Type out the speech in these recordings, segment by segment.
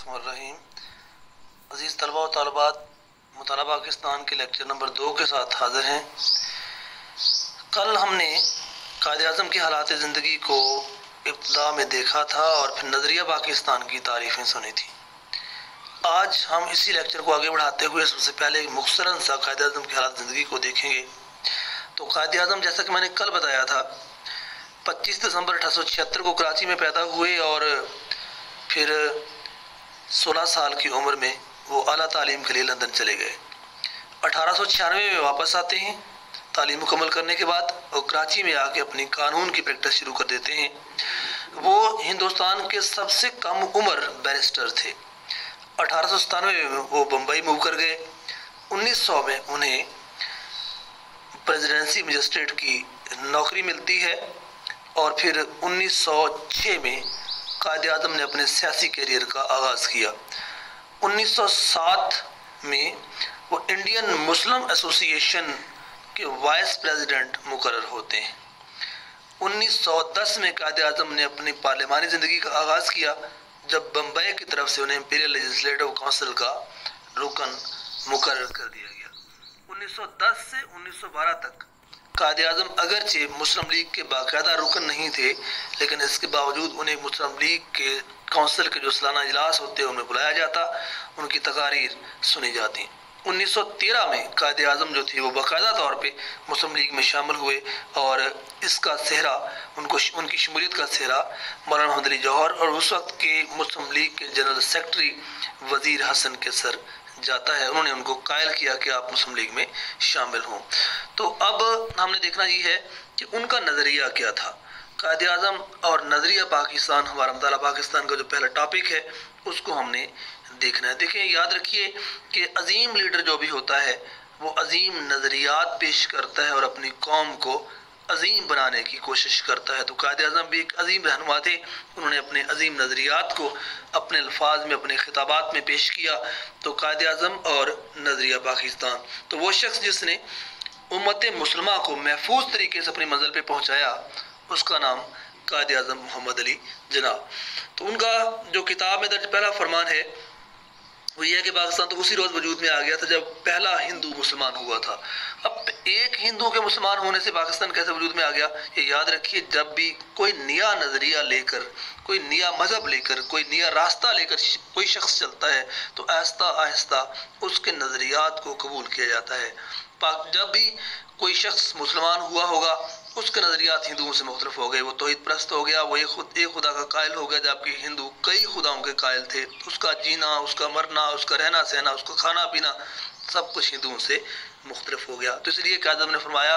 बिस्मिल्लाहिर्रहमानिर्रहीम। अज़ीज़ तलबा व तालिबात, मुताला पाकिस्तान के लेक्चर नंबर 2 के साथ हाज़िर हैं। कल हमने कायद-ए-आज़म की हालात ज़िंदगी को इब्तिदा में देखा था और फिर नज़रिया पाकिस्तान की तारीफ़ें सुनी थी। आज हम इसी लेक्चर को आगे बढ़ाते हुए सबसे पहले एक मुख्तसरन सा कायद-ए-आज़म की हालात ज़िंदगी को देखेंगे। तो कायद-ए-आज़म, जैसा कि मैंने कल बताया था, 25 दिसंबर 1876 को कराची में पैदा हुए और फिर 16 साल की उम्र में वो आला तालीम के लिए लंदन चले गए। 1896 में वापस आते हैं तालीम मुकम्मल करने के बाद और कराची में आके अपनी कानून की प्रैक्टिस शुरू कर देते हैं। वो हिंदुस्तान के सबसे कम उम्र बैरिस्टर थे। 1897 में वो बम्बई मूव कर गए। 1900 में उन्हें प्रेसिडेंसी मजिस्ट्रेट की नौकरी मिलती है और फिर 1906 में कायद-ए-आज़म ने अपने सियासी करियर का आगाज़ किया। 1907 में वो इंडियन मुस्लिम एसोसिएशन के वाइस प्रेसिडेंट मुकर्रर होते हैं। 1910 में कायद-ए-आज़म ने अपनी पार्लिमानी ज़िंदगी का आगाज़ किया जब बम्बई की तरफ से उन्हें इंपीरियल लेजिस्लेटिव काउंसिल का रुकन मुकर्रर कर दिया गया। 1910 से 1912 तक कायद-ए-आज़म अगरचे मुस्लिम लीग के बाकायदा रुकन नहीं थे, लेकिन इसके बावजूद उन्हें मुस्लिम लीग के काउंसिल के जो सालाना इजलास होते हैं उनमें बुलाया जाता, उनकी तकारीर सुनी जाती। 1913 में कायद-ए-आज़म जो थे वो बाकायदा तौर पे मुस्लिम लीग में शामिल हुए और इसका सेहरा उनकी शमूलियत का सेहरा मौलाना मोहम्मद अली जौहर और उस वक्त के मुस्लिम लीग के जनरल सेक्रेटरी वज़ीर हसन के सर जाता है। उन्होंने उनको कायल किया कि आप मुस्लिम लीग में शामिल हों। तो अब हमने देखना ये है कि उनका नज़रिया क्या था। कायद-ए-आज़म और नज़रिया पाकिस्तान, हमारा मुताला पाकिस्तान का जो पहला टॉपिक है उसको हमने देखना है। देखें, याद रखिए कि अजीम लीडर जो भी होता है वो अजीम नज़रियात पेश करता है और अपनी कौम को अजीम बनाने की कोशिश करता है। तो कायद-ए-आज़म भी एक अजीम रहनुमा थे। उन्होंने अपने अजीम नज़रियात को अपने अल्फाज में, अपने खिताबात में पेश किया। तो कायद-ए-आज़म और नज़रिया पाकिस्तान, तो वो शख्स जिसने उम्मत मुस्लिमा को महफूज तरीके से अपनी मंजिल पे पहुँचाया उसका नाम कायद-ए-आज़म मोहम्मद अली जनाब। तो उनका जो किताब में दर्ज पहला फरमान है वो ये है कि पाकिस्तान तो उसी रोज़ वजूद में आ गया था जब पहला हिंदू मुसलमान हुआ था। अब एक हिंदू के मुसलमान होने से पाकिस्तान कैसे वजूद में आ गया, ये याद रखिए। जब भी कोई नया नज़रिया लेकर, कोई नया मज़हब लेकर, कोई नया रास्ता लेकर कोई शख्स चलता है तो आहिस्ता आहिस्ता उसके नज़रियात को कबूल किया जाता है। जब भी कोई शख्स मुसलमान हुआ होगा उसके नज़रियात हिंदुओं से मुख्तलिफ हो गए। वो तौहीद परस्त हो गया, वो एक खुदा का कायल हो गया, जबकि हिंदू कई खुदाओं के कायल थे। उसका जीना, उसका मरना, उसका रहना सहना, उसका खाना पीना सब कुछ हिंदुओं से मुख्तलिफ हो गया। तो इसलिए कायद-ए-आज़म ने फरमाया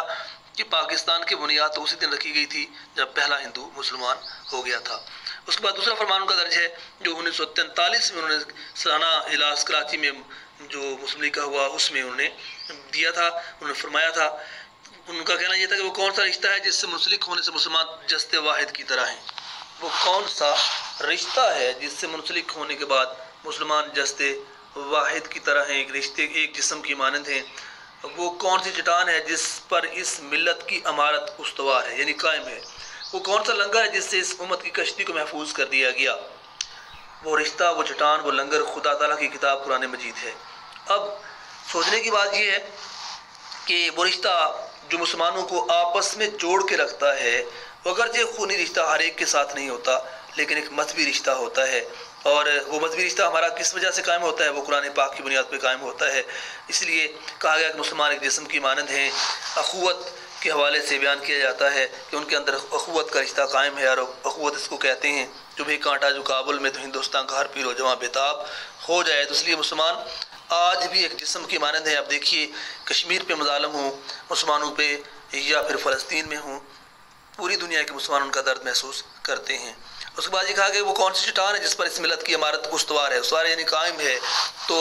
कि पाकिस्तान की बुनियाद तो उसी दिन रखी गई थी जब पहला हिंदू मुसलमान हो गया था। उसके बाद दूसरा फरमान उनका दर्ज है जो 1943 में उन्होंने सालाना इजलास कराची में जो मुस्लिम लीग का हुआ उसमें उन्होंने दिया था। उन्होंने फरमाया था, उनका कहना यह था कि वो कौन सा रिश्ता है जिससे मुंसलिक होने से मुसलमान जस्ते वाहिद की तरह हैं। वो कौन सा रिश्ता है जिससे मुंसलिक होने के बाद मुसलमान जस्ते वाहिद की तरह हैं, एक रिश्ते, एक जिस्म की मानंद हैं। वो कौन सी चट्टान है जिस पर इस मिल्लत की अमारत उस्तवार है, यानी कायम है। वो कौन सा लंगर है जिससे इस उम्मत की कश्ती को महफूज कर दिया गया। वो रिश्ता, वो चट्टान, वो लंगर खुदा ताला की किताब कुरान मजीद है। अब सोचने की बात यह है कि वो रिश्ता जो मुसलमानों को आपस में जोड़ के रखता है, अगरचे खूनी रिश्ता हर एक के साथ नहीं होता, लेकिन एक मजहबी रिश्ता होता है। और वो मजहबी रिश्ता हमारा किस वजह से कायम होता है, वो कुरान पाक की बुनियाद पे कायम होता है। इसलिए कहा गया कि मुसलमान एक जिस्म की मानंद हैं। अखुवत के हवाले से बयान किया जाता है कि उनके अंदर अखुवत का रिश्ता कायम है और अखुवत इसको कहते हैं जो भी कांटा जो काबुल में तो हिंदुस्तान का हर पीरो जवां बेताब हो जाए। तो इसलिए मुसलमान आज भी एक जिस्म की मानंद है। अब देखिए, कश्मीर पे मज़ालम हो मुसलमानों पे या फिर फ़लस्तीन में हो, पूरी दुनिया के मुसलमान उनका दर्द महसूस करते हैं। उसके बाद ये कहा कि वो कौन सी चट्टान है जिस पर इस मिलत की इमारत उस्तवार है, उस्तवार यानी कायम है। तो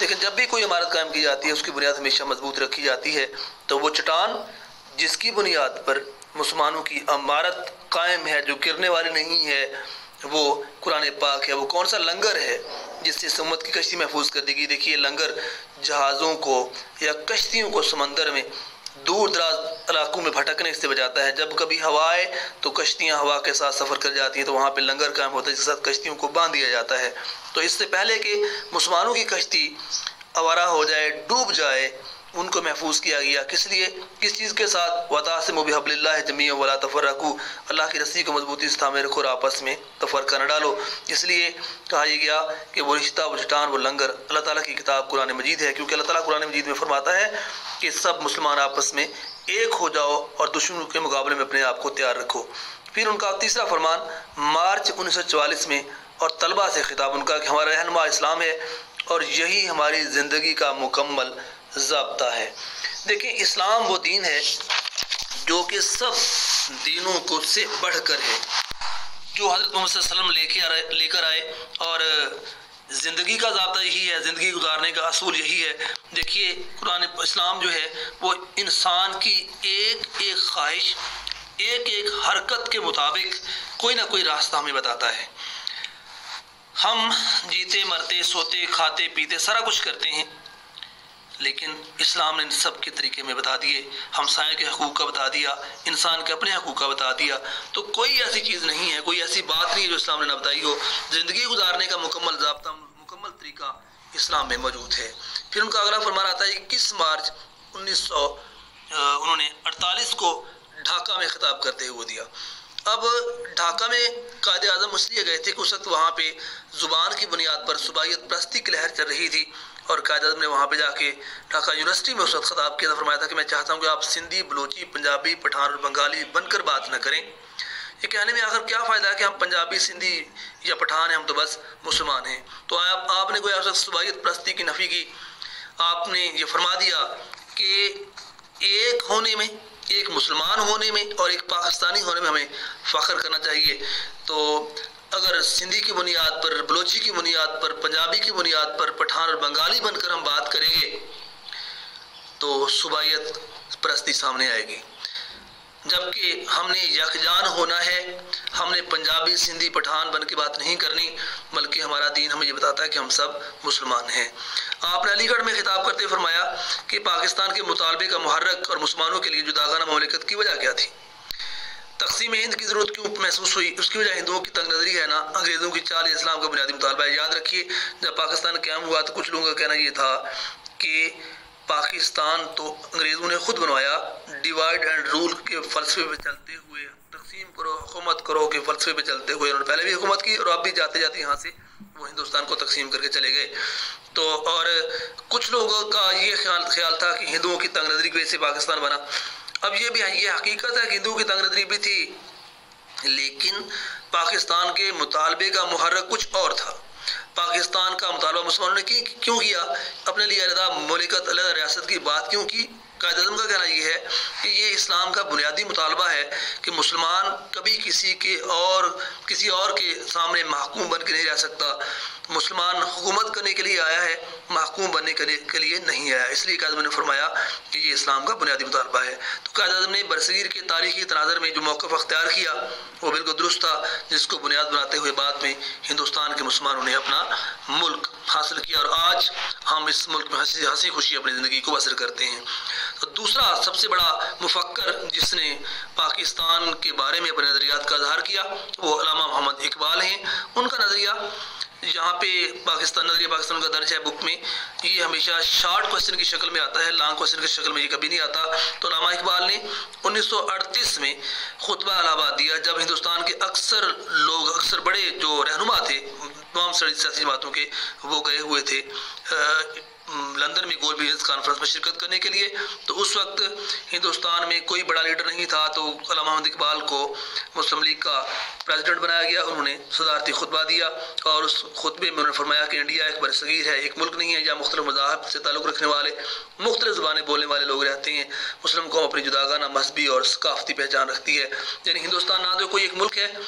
लेकिन जब भी कोई इमारत कायम की जाती है उसकी बुनियाद हमेशा मजबूत रखी जाती है। तो वो चट्टान जिसकी बुनियाद पर मुसलमानों की इमारत कायम है, जो गिरने वाली नहीं है, वो कुरान पाक है। वो कौन सा लंगर है जिससे इस उम्मत की कश्ती महफूज कर देगी। देखिए, लंगर जहाज़ों को या कश्तियों को समंदर में दूर दराज इलाकों में भटकने से बचाता है। जब कभी हवा आए तो कश्तियाँ हवा के साथ सफ़र कर जाती हैं, तो वहाँ पे लंगर कायम होता है जिसके साथ कश्तियों को बांध दिया जाता है। तो इससे पहले कि मुसलमानों की कश्ती आवारा हो जाए, डूब जाए, उनको महफूज किया गया। किस लिए? किस चीज़ के साथ? वतासिमू बिहब्लिल्लाहि जमीअन वला तफर्रकू, अल्लाह की रस्सी को मजबूती से थामे रखो और आपस में तफरका न डालो। इसलिए कहा गया कि वो रिश्ता, वो चट्टान, वो लंगर अल्लाह ताला की किताब कुरान मजीद है, क्योंकि अल्लाह ताला कुरान मजीद में फरमाता है कि सब मुसलमान आपस में एक हो जाओ और दुश्मनों के मुकाबले में अपने आप को तैयार रखो। फिर उनका तीसरा फरमान मार्च 1944 में, और तलबा से खिताब उनका कि हमारा रहनुमा इस्लाम है और यही हमारी ज़िंदगी का मुकम्मल ज़ाब्ता है। देखिए, इस्लाम वो दीन है जो कि सब दीनों को से बढ़कर है, जो हज़रत मोहम्मद सल्लल्लाहु अलैहि वसल्लम लेकर आए, और ज़िंदगी का ज़ाब्ता यही है, ज़िंदगी गुजारने का असूल यही है। देखिए, कुरान इस्लाम जो है वो इंसान की एक एक ख्वाहिश, एक एक हरकत के मुताबिक कोई ना कोई रास्ता हमें बताता है। हम जीते मरते, सोते खाते पीते सारा कुछ करते हैं, लेकिन इस्लाम ने सब के तरीके में बता दिए। हमसाये के हकूक़ का बता दिया, इंसान के अपने हकूक़ का बता दिया। तो कोई ऐसी चीज़ नहीं है, कोई ऐसी बात नहीं है जो इस्लाम ने ना बताई हो। ज़िंदगी गुजारने का मुकम्मल ज़ाब्ता, मुकम्मल तरीका इस्लाम में मौजूद है। फिर उनका अगला फरमान आता है 21 मार्च 1948 को ढाका में खिताब करते हुए दिया। अब ढाका में कायदे आज़म इसलिए गए थे कि उस वक्त वहाँ पे ज़ुबान की बुनियाद पर सूबाइयत परस्ती की लहर चल रही थी, और कायदे आज़म ने वहाँ पे जाके ढाका यूनिवर्सिटी में उस वक्त खिताब किया था। फरमाया था कि मैं चाहता हूँ कि आप सिंधी, बलोची, पंजाबी, पठान और बंगाली बनकर बात न करें। ये कहने में आखिर क्या फ़ायदा है कि हम पंजाबी, सिंधी या पठान हैं, हम तो बस मुसलमान हैं। तो आपने कोई उस सूबाइयत परस्ती की नफ़ी की, आपने ये फरमा दिया कि एक होने में, एक मुसलमान होने में और एक पाकिस्तानी होने में हमें फ़ख्र करना चाहिए। तो अगर सिंधी की बुनियाद पर, बलोची की बुनियाद पर, पंजाबी की बुनियाद पर, पठान और बंगाली बनकर हम बात करेंगे तो सूबाइयत परस्ती सामने आएगी। जबकि हमने यकजान होना है, हमने पंजाबी, सिंधी, पठान बन के बात नहीं करनी, बल्कि हमारा दीन हमें ये बताता है कि हम सब मुसलमान हैं। आपने अलीगढ़ में खिताब करते फरमाया कि पाकिस्तान के मुतालबे का मुहर्रक और मुसलमानों के लिए जुदागाना ममलिकत की वजह क्या थी, तकसीम हिंद की ज़रूरत क्यों महसूस हुई? उसकी वजह हिंदुओं की तंग नज़री है ना, अंग्रेज़ों की चाल इस्लाम का बुनियादी मुतालबा है। याद रखिए, जब पाकिस्तान क़याम हुआ तो कुछ लोगों का कहना ये था कि पाकिस्तान तो अंग्रेज़ों ने खुद बनवाया, डिवाइड एंड रूल के फ़लसफ़े पे चलते हुए, तकसीम करो हुकूमत करो के फ़लसफ़े पे चलते हुए उन्होंने पहले भी हुकूमत की और अब भी जाते जाते यहाँ से वो हिंदुस्तान को तकसीम करके चले गए। तो और कुछ लोगों का ये ख्याल था कि हिंदुओं की तंग नज़री की वजह से पाकिस्तान बना। अब ये भी ये हकीकत है कि हिंदुओं की तंग नज़री भी थी, लेकिन पाकिस्तान के मुतालबे का मुहर्रक कुछ और था। पाकिस्तान का मुतालबा मुसलमानों ने क्यों किया? अपने लिए अलग मुमलिकत, अलग रियासत की बात क्यों की? कायदे आज़म का कहना ये है कि ये इस्लाम का बुनियादी मुतालबा है कि मुसलमान कभी किसी और के सामने महकूम बन के नहीं रह सकता। मुसलमान हुकूमत करने के लिए आया है, महकूम बनने के लिए नहीं आया। इसलिए कायदे आज़म ने फरमाया कि ये इस्लाम का बुनियादी मुतालबा है। तो कायदे आज़म ने बरसगीर के तारीखी तनाज़र में जो मौक़िफ़ अख्तियार किया वो बिल्कुल दुरुस्त था, जिसको बुनियाद बनाते हुए बाद में हिंदुस्तान के मुसलमानों ने अपना मुल्क हासिल किया और आज हम इस मुल्क में हंसी खुशी अपनी ज़िंदगी को बसर करते हैं। तो दूसरा सबसे बड़ा मुफक्कर जिसने पाकिस्तान के बारे में अपने नज़रियात का इज़हार किया वो अल्लामा मोहम्मद इकबाल हैं। उनका नज़रिया यहाँ पे नज़रिया पाकिस्तान का दर्ज है बुक में, ये हमेशा शॉर्ट क्वेश्चन की शक्ल में आता है, लॉन्ग क्वेश्चन की शक्ल में ये कभी नहीं आता। तो अल्लामा इकबाल ने 1938 में खुतबा इलाहाबाद दिया, जब हिंदुस्तान के अक्सर बड़े जो रहनुमा थे तमाम सियासी जमातों के, वो गए हुए थे लंदन में गोल बिजनेस कॉन्फ्रेंस में शिरकत करने के लिए। तो उस वक्त हिंदुस्तान में कोई बड़ा लीडर नहीं था, तो अल्लामा मोहम्मद इकबाल को मुस्लिम लीग का प्रेसिडेंट बनाया गया। उन्होंने सदारती खुतबा दिया और उस खुतबे में उन्होंने फरमाया कि इंडिया एक बरसगीर है, एक मुल्क नहीं है जहाँ मुख्तलिफ मज़ाहब से ताल्लुक़ रखने वाले, मुख्तलिफ ज़बानें बोलने वाले लोग रहते हैं। मुस्लिम कौम अपनी जुदागाना मजहबी और सकाफ़ती पहचान रखती है। यानी हिंदुस्तान ना तो कोई एक मुल्क है,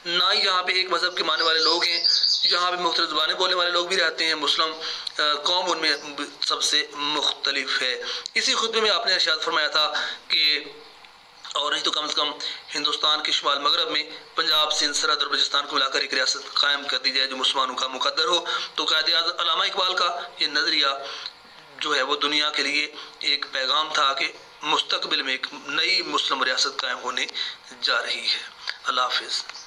ना ही यहाँ पे एक मज़हब के मानने वाले लोग हैं, यहाँ पे मुख्तलिफ ज़बानें बोलने वाले लोग भी रहते हैं। मुस्लिम कौम उनमें सबसे मुख्तलिफ है। इसी खुतबे में आपने इरशाद फरमाया था कि और नहीं तो कम से कम हिंदुस्तान के शुमाल मगरब में पंजाब, सिंध, सरहद और बलूचिस्तान को मिलाकर एक रियासत कायम कर दी जाए जो मुसलमानों का मुकद्दर हो। तो कायदे आज़म अल्लामा इकबाल का ये नज़रिया जो है वो दुनिया के लिए एक पैगाम था कि मुस्तकबिल में एक नई मुस्लिम रियासत कायम होने जा रही है। अल्लाह हाफिज़।